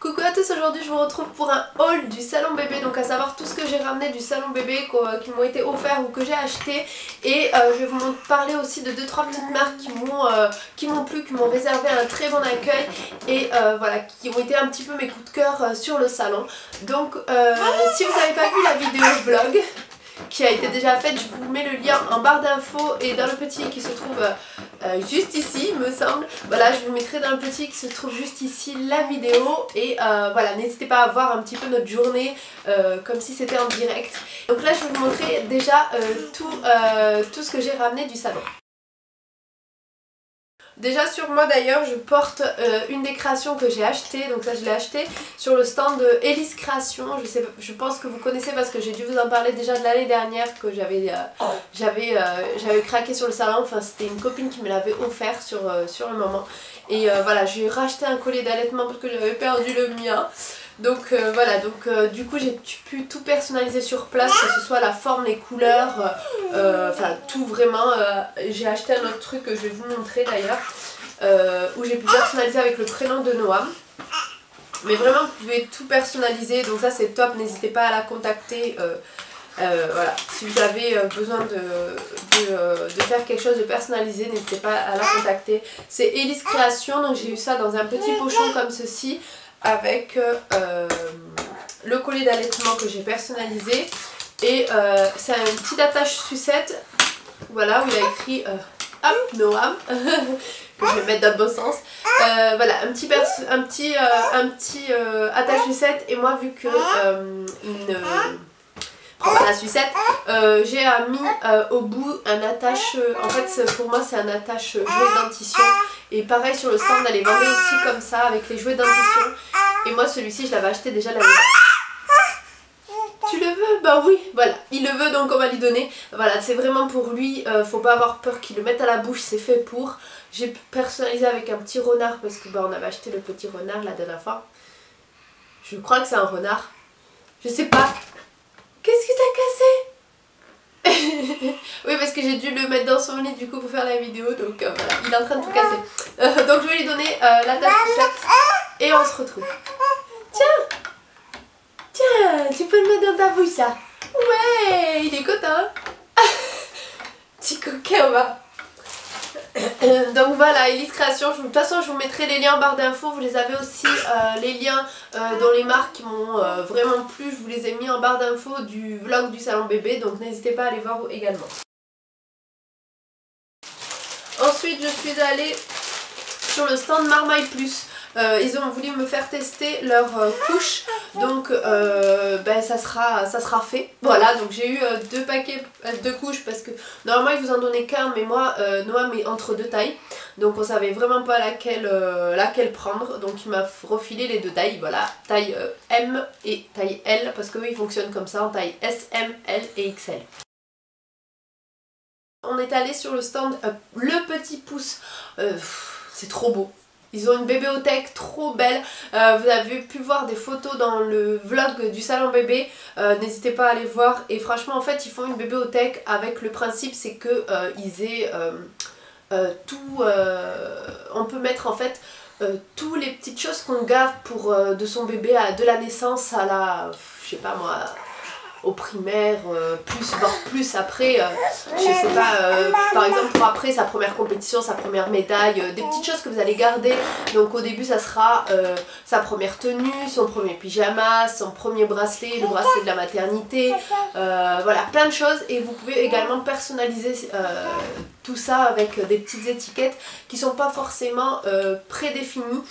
Coucou à tous, aujourd'hui je vous retrouve pour un haul du salon bébé, donc à savoir tout ce que j'ai ramené du salon bébé qui m'ont été offerts ou que j'ai acheté. Et je vais vous parler aussi de 2-3 petites marques qui m'ont plu, qui m'ont réservé un très bon accueil et voilà, qui ont été un petit peu mes coups de cœur sur le salon. Donc si vous n'avez pas vu la vidéo vlog qui a été déjà faite, je vous mets le lien en barre d'infos et dans le petit qui se trouve juste ici, il me semble. Voilà, je vous mettrai dans le petit qui se trouve juste ici la vidéo et voilà, n'hésitez pas à voir un petit peu notre journée comme si c'était en direct. Donc là je vais vous montrer déjà tout ce que j'ai ramené du salon. Déjà sur moi d'ailleurs je porte une des créations que j'ai achetées, donc ça je l'ai acheté sur le stand de Elise Création. Je pense que vous connaissez parce que j'ai dû vous en parler déjà de l'année dernière que j'avais craqué sur le salon. Enfin c'était une copine qui me l'avait offert sur le moment. Et voilà, j'ai racheté un collier d'allaitement parce que j'avais perdu le mien. Donc voilà, du coup j'ai pu tout personnaliser sur place, que ce soit la forme, les couleurs, enfin tout vraiment. J'ai acheté un autre truc que je vais vous montrer d'ailleurs, où j'ai pu personnaliser avec le prénom de Noam. Mais vraiment vous pouvez tout personnaliser, donc ça c'est top, n'hésitez pas à la contacter. Voilà, si vous avez besoin de faire quelque chose de personnalisé, n'hésitez pas à la contacter. C'est Elise Création, donc j'ai eu ça dans un petit pochon comme ceci, avec le collier d'allaitement que j'ai personnalisé. Et c'est un petit attache sucette, voilà, où il y a écrit hop, Noam, que je vais mettre dans le bon sens. Voilà, un petit attache sucette, et moi vu que il ne prend pas la sucette, j'ai mis au bout un attache, en fait pour moi c'est un attache jouet dentition. Et pareil sur le stand elle les vendait aussi comme ça avec les jouets dentition. Et moi celui-ci je l'avais acheté déjà l'année dernière. Tu le veux? Bah oui, voilà, il le veut donc on va lui donner. Voilà, c'est vraiment pour lui, faut pas avoir peur qu'il le mette à la bouche, c'est fait pour. J'ai personnalisé avec un petit renard parce que bah, on avait acheté le petit renard la dernière fois. Je crois que c'est un renard, je sais pas. Qu'est-ce que t'as cassé? Oui, parce que j'ai dû le mettre dans son lit du coup pour faire la vidéo, donc voilà, il est en train de tout casser. Donc je vais lui donner la tasse sucette et on se retrouve. Tiens! Tiens, tu peux le mettre dans ta bouche ça. Ouais, il est content. Petit coquin, on va. Donc voilà, Elise Création, de toute façon je vous mettrai les liens en barre d'infos, vous les avez aussi, les liens dans les marques qui m'ont vraiment plu, je vous les ai mis en barre d'infos du vlog du salon bébé, donc n'hésitez pas à aller voir également. Ensuite je suis allée sur le stand Marmaille Plus. Ils ont voulu me faire tester leur couche, donc ben, ça sera fait. Voilà, donc j'ai eu 2 paquets de couches parce que normalement ils vous en donnaient qu'un, mais moi Noam est entre 2 tailles, donc on savait vraiment pas laquelle prendre, donc il m'a refilé les 2 tailles, voilà, taille M et taille L, parce qu'eux ils fonctionnent comme ça en taille S, M, L et XL. On est allé sur le stand Le Petit Pouce, c'est trop beau. Ils ont une bébéothèque trop belle, vous avez pu voir des photos dans le vlog du salon bébé, n'hésitez pas à aller voir. Et franchement en fait ils font une bébéothèque avec le principe c'est que ils aient tout, on peut mettre en fait toutes les petites choses qu'on garde de son bébé de la naissance à la, je sais pas moi, au primaire, voire plus après, je sais pas, par exemple pour après sa première compétition, sa première médaille, des petites choses que vous allez garder. Donc au début ça sera sa première tenue, son premier pyjama, son premier bracelet, le bracelet de la maternité, voilà, plein de choses. Et vous pouvez également personnaliser tout ça avec des petites étiquettes qui sont pas forcément prédéfinies.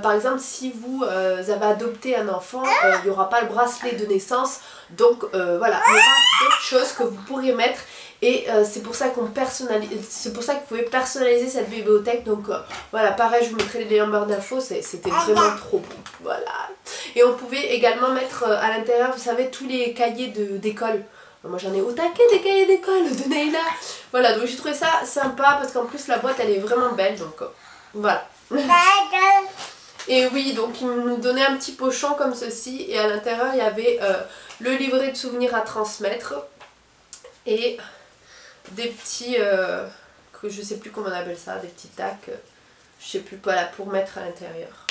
Par exemple si vous avez adopté un enfant, il n'y aura pas le bracelet de naissance, donc voilà, il y aura d'autres choses que vous pourrez mettre. Et c'est pour ça qu'on personnalise, c'est pour ça que vous pouvez personnaliser cette bibliothèque. Donc voilà, pareil, je vous mettrai les liens en barre d'infos, c'était vraiment trop bon, voilà. Et on pouvait également mettre à l'intérieur, vous savez, tous les cahiers d'école. Moi j'en ai au taquet des cahiers d'école de Neila. Voilà, donc j'ai trouvé ça sympa parce qu'en plus la boîte elle est vraiment belle, donc voilà. Et oui, donc ils nous donnaient un petit pochon comme ceci et à l'intérieur il y avait le livret de souvenirs à transmettre et des petits, que je sais plus comment on appelle ça, des petits tacs, je sais plus, voilà, pour mettre à l'intérieur.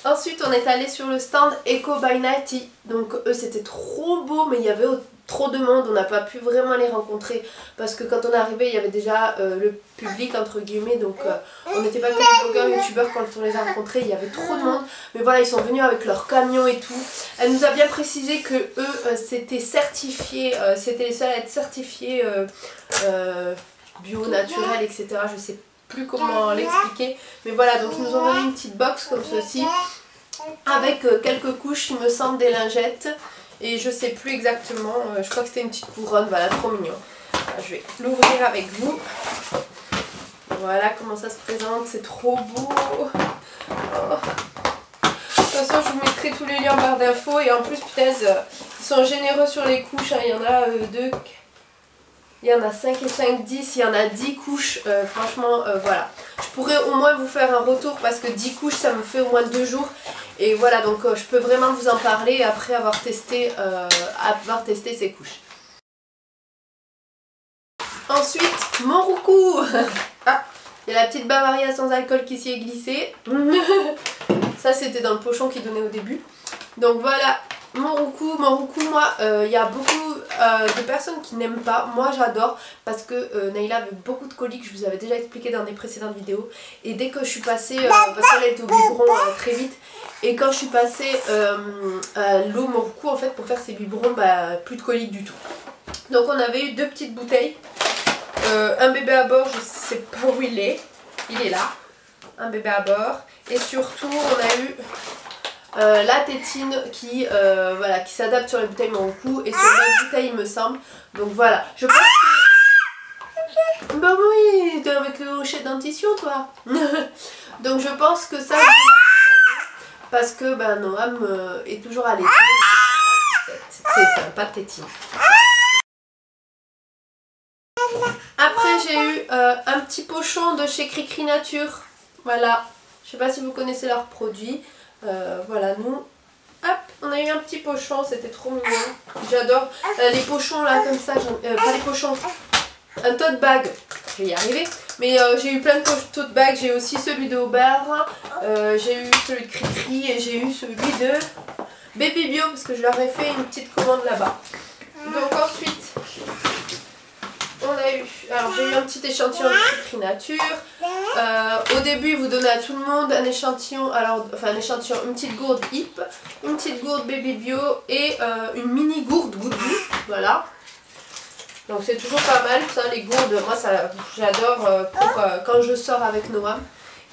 Ensuite on est allé sur le stand Eco by Nighty. Donc eux c'était trop beau, mais il y avait trop de monde, on n'a pas pu vraiment les rencontrer parce que quand on est arrivé il y avait déjà le public entre guillemets, donc on n'était pas que des blogueurs, youtubeurs. Quand on les a rencontrés il y avait trop de monde, mais voilà, ils sont venus avec leur camion et tout. Elle nous a bien précisé que eux c'était certifié, c'était les seuls à être certifiés bio, naturel, etc. Je sais plus comment l'expliquer, mais voilà, donc ils nous ont donné une petite box comme ceci avec quelques couches, il me semble, des lingettes. Et je sais plus exactement, je crois que c'était une petite couronne, voilà, trop mignon. Je vais l'ouvrir avec vous. Voilà comment ça se présente, c'est trop beau. Oh. De toute façon, je vous mettrai tous les liens en barre d'infos. Et en plus, punaise, ils sont généreux sur les couches. Hein. Il y en a 2, il y en a 5 et 5, 10, il y en a 10 couches. Franchement, voilà. Je pourrais au moins vous faire un retour parce que 10 couches, ça me fait au moins 2 jours. Et voilà, donc je peux vraiment vous en parler après avoir testé ces couches. Ensuite, mon roucou. Ah, il y a la petite Bavaria sans alcool qui s'y est glissée. Ça, c'était dans le pochon qu'il donnait au début. Donc voilà, mon roucou, moi, il y a beaucoup de personnes qui n'aiment pas. Moi, j'adore parce que Naïla avait beaucoup de coliques, je vous avais déjà expliqué dans des précédentes vidéos. Et dès que je suis passée, parce qu'elle était au biberon très vite, et quand je suis passée à l'eau mon roucou, en fait, pour faire ses biberons, plus de coliques du tout. Donc on avait eu 2 petites bouteilles. Un bébé à bord, je sais pas où il est là, un bébé à bord. Et surtout on a eu la tétine qui s'adapte sur les bouteilles mon roucou et sur d'autres bouteilles il me semble. Donc voilà, je pense que... Bah oui, t'es avec le hochet dentition toi. Donc je pense que ça, parce que Noam est toujours à l'été, c'est pas de tétine. Après j'ai eu un petit pochon de chez Cricri Nature, voilà, je sais pas si vous connaissez leurs produits, voilà, nous, hop, on a eu un petit pochon, c'était trop mignon, j'adore les pochons là comme ça, pas les pochons, un tote bag, je vais y arriver, mais j'ai eu plein de tote bags, j'ai aussi celui de Aubert, j'ai eu celui de Cricri et j'ai eu celui de Baby Bio parce que je leur ai fait une petite commande là-bas. Donc ensuite... alors j'ai eu un petit échantillon de Cricri Nature. Au début, ils vous donnaient à tout le monde un échantillon, une petite gourde Hip, une petite gourde Baby Bio et une mini gourde Goudou. Voilà. Donc c'est toujours pas mal ça, les gourdes. Moi j'adore quand je sors avec Noam.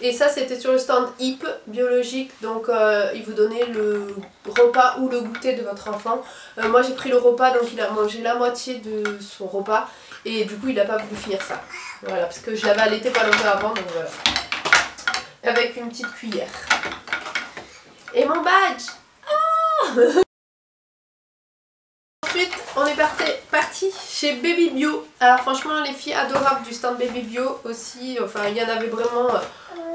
Et ça c'était sur le stand Hip biologique, donc il vous donnait le repas ou le goûter de votre enfant. Moi j'ai pris le repas, donc il a mangé la moitié de son repas et du coup il n'a pas voulu finir ça. Voilà, parce que je l'avais allaité pas longtemps avant, donc voilà. Avec une petite cuillère. Et mon badge. Oh. Ensuite on est parti chez Baby Bio. Alors franchement les filles adorables du stand Baby Bio aussi, enfin il y en avait vraiment...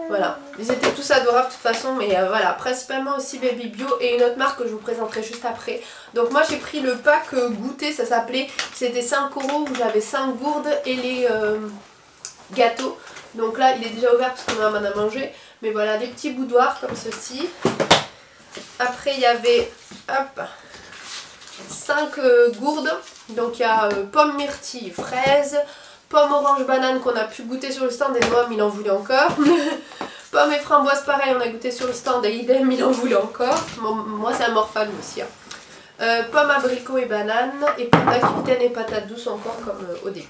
Voilà, ils étaient tous adorables de toute façon, mais voilà, principalement aussi Baby Bio et une autre marque que je vous présenterai juste après. Donc moi j'ai pris le pack goûter, ça s'appelait, c'était 5 € où j'avais 5 gourdes et les gâteaux. Donc là il est déjà ouvert parce que ma maman a mangé, mais voilà, des petits boudoirs comme ceci. Après il y avait, hop, 5 gourdes, donc il y a pomme myrtille, fraise, pomme orange banane qu'on a pu goûter sur le stand et Noam il en voulait encore. Pomme et framboise pareil, on a goûté sur le stand et idem, il en voulait encore. Moi c'est un morphale aussi. Hein. Pomme abricot et banane et pomme d'aquitaine et patate douce encore comme au début.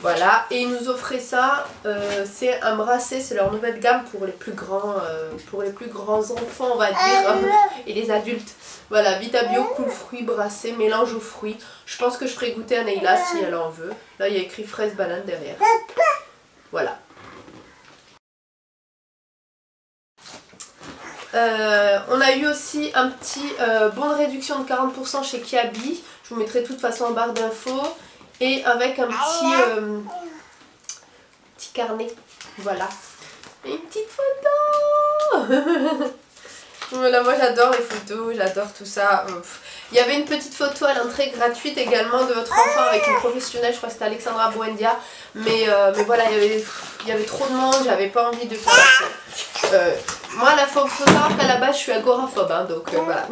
Voilà, et ils nous offraient ça, c'est un brassé, c'est leur nouvelle gamme pour les plus grands enfants on va dire, et les adultes. Voilà, Vita Bio, cool fruits, brassé, mélange aux fruits. Je pense que je ferai goûter à Naïla si elle en veut. Là il y a écrit fraise banane derrière. Voilà. On a eu aussi un petit bon de réduction de 40% chez Kiabi. Je vous mettrai de toute façon en barre d'infos. Et avec un petit carnet. Voilà. Et une petite photo. Voilà, moi j'adore les photos, j'adore tout ça. Il y avait une petite photo à l'entrée gratuite également de votre enfant avec une professionnelle, je crois que c'était Alexandra Buendia. Mais voilà, il y avait trop de monde, j'avais pas envie de faire Moi, faut savoir qu'à la base, je suis agoraphobe, hein, donc voilà.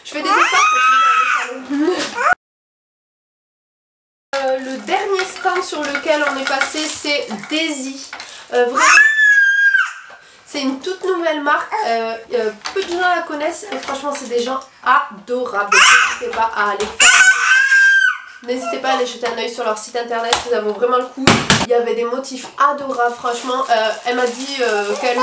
Je fais des efforts pour changer de salon. Le dernier stand sur lequel on est passé, c'est Daisy. Vraiment, c'est une toute nouvelle marque. Peu de gens la connaissent et franchement, c'est des gens adorables. N'hésitez pas à aller faire. N'hésitez pas à aller jeter un oeil sur leur site internet, ça vaut vraiment le coup. Il y avait des motifs adorables, franchement. Elle m'a dit qu'elle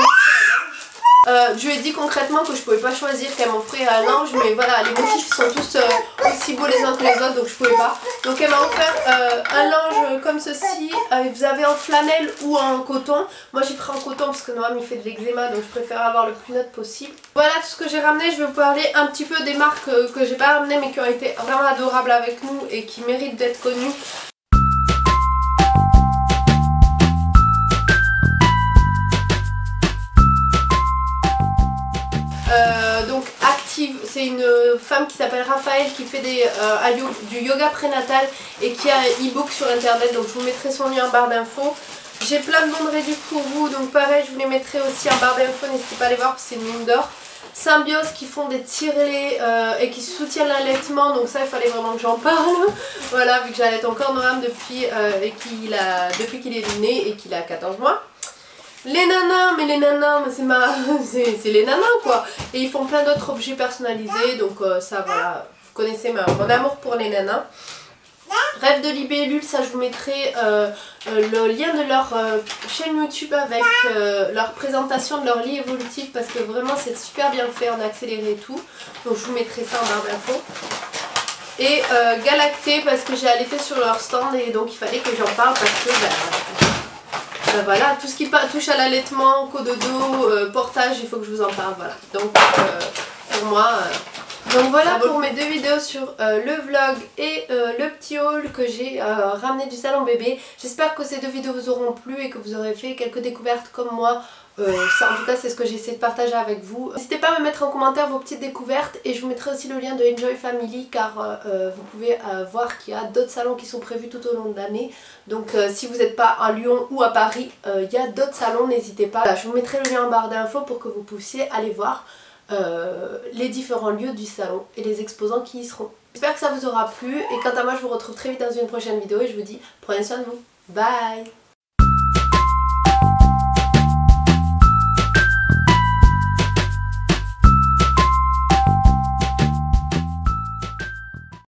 je lui ai dit concrètement que je pouvais pas choisir, qu'elle m'offrait un linge, mais voilà, les motifs sont tous aussi beaux les uns que les autres, donc je pouvais pas. Donc elle m'a offert un linge comme ceci, vous avez en flanelle ou en coton. Moi j'ai pris en coton parce que Noam il fait de l'eczéma, donc je préfère avoir le plus neutre possible. Voilà tout ce que j'ai ramené. Je vais vous parler un petit peu des marques que j'ai pas ramenées mais qui ont été vraiment adorables avec nous et qui méritent d'être connues. Donc Active, c'est une femme qui s'appelle Raphaël qui fait du yoga prénatal et qui a un e-book sur internet, donc je vous mettrai son lien en barre d'infos. J'ai plein de bons réduits pour vous, donc pareil je vous les mettrai aussi en barre d'infos, n'hésitez pas à les voir parce que c'est une mine d'or. Symbiose qui font des tirelets et qui soutiennent l'allaitement, donc ça il fallait vraiment que j'en parle. Voilà, vu que j'allaite encore Noam depuis qu'il est né et qu'il a 14 mois. Les nanas, mais c'est les nanas quoi. Et ils font plein d'autres objets personnalisés, donc ça voilà, vous connaissez mon amour pour les nanas. Rêve de libellule, ça je vous mettrai le lien de leur chaîne YouTube avec leur présentation de leur lit évolutif parce que vraiment c'est super bien fait, on a accéléré et tout. Donc je vous mettrai ça en barre d'infos. Et Galacté parce que j'ai allaité sur leur stand et donc il fallait que j'en parle parce que voilà, tout ce qui touche à l'allaitement, cododo, portage, il faut que je vous en parle, voilà. Donc pour moi... Donc voilà pour mes deux vidéos sur le vlog et le petit haul que j'ai ramené du salon bébé. J'espère que ces deux vidéos vous auront plu et que vous aurez fait quelques découvertes comme moi. Ça, en tout cas c'est ce que j'ai essayé de partager avec vous. N'hésitez pas à me mettre en commentaire vos petites découvertes et je vous mettrai aussi le lien de Enjoy Family car vous pouvez voir qu'il y a d'autres salons qui sont prévus tout au long de l'année. Donc si vous n'êtes pas à Lyon ou à Paris, il y a d'autres salons, n'hésitez pas. Voilà, je vous mettrai le lien en barre d'infos pour que vous puissiez aller voir les différents lieux du salon et les exposants qui y seront. J'espère que ça vous aura plu et quant à moi je vous retrouve très vite dans une prochaine vidéo et je vous dis prenez soin de vous. Bye!